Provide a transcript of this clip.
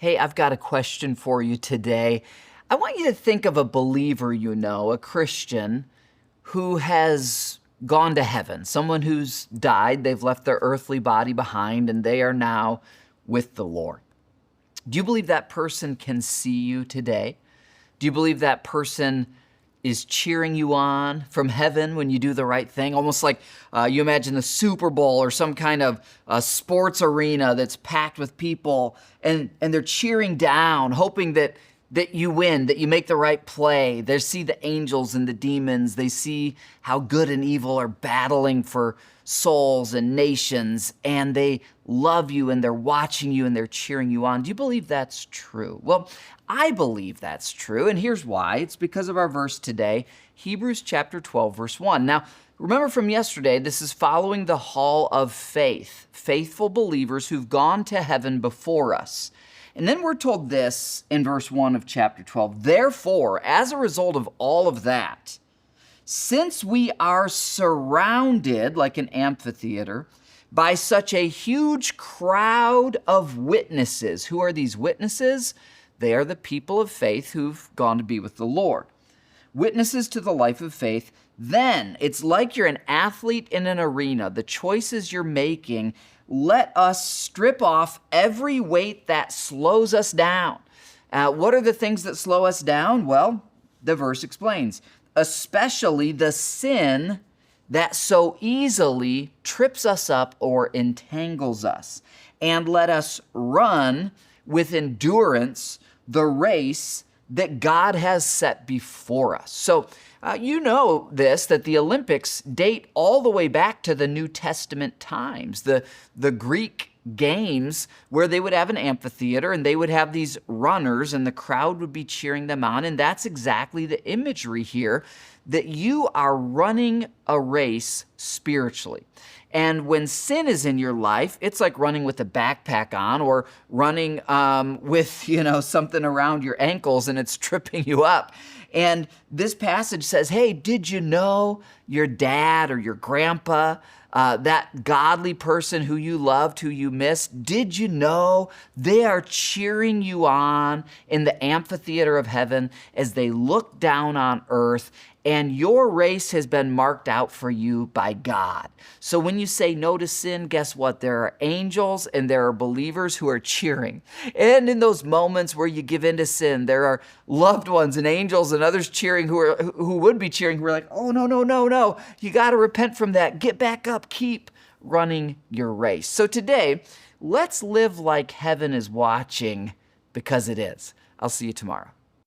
Hey, I've got a question for you today. I want you to think of a believer you know, a Christian, who has gone to heaven, someone who's died, they've left their earthly body behind, and they are now with the Lord. Do you believe that person can see you today? Do you believe that person is cheering you on from heaven when you do the right thing? Almost like you imagine the Super Bowl or some kind of sports arena that's packed with people, and they're cheering down, hoping that you win, that you make the right play. They see the angels and the demons. They see how good and evil are battling for souls and nations, and they love you, and they're watching you, and they're cheering you on. Do you believe that's true? Well, I believe that's true, and here's why. It's because of our verse today, Hebrews chapter 12, verse 1. Now, remember from yesterday, this is following the hall of faith, faithful believers who've gone to heaven before us. And then we're told this in verse 1 of chapter 12. Therefore, as a result of all of that, since we are surrounded like an amphitheater by such a huge crowd of witnesses. Who are these witnesses? They are the people of faith who've gone to be with the Lord. Witnesses to the life of faith. Then it's like you're an athlete in an arena. The choices you're making, let us strip off every weight that slows us down. What are the things that slow us down? Well, the verse explains, especially the sin that so easily trips us up or entangles us. And let us run with endurance the race that God has set before us. So you know this, that the Olympics date all the way back to the New Testament times. The Greek games where they would have an amphitheater and they would have these runners and the crowd would be cheering them on. And that's exactly the imagery here, that you are running a race spiritually. And when sin is in your life, it's like running with a backpack on or running with, something around your ankles and it's tripping you up. And this passage says, hey, did you know your dad or your grandpa, that godly person who you loved, who you missed, did you know they are cheering you on in the amphitheater of heaven as they look down on earth, and your race has been marked out for you by God. So when you say no to sin, guess what? There are angels and there are believers who are cheering. And in those moments where you give in to sin, there are loved ones and angels and others cheering who would be cheering, who are like, oh, no. You got to repent from that. Get back up. Keep running your race. So today, let's live like heaven is watching, because it is. I'll see you tomorrow.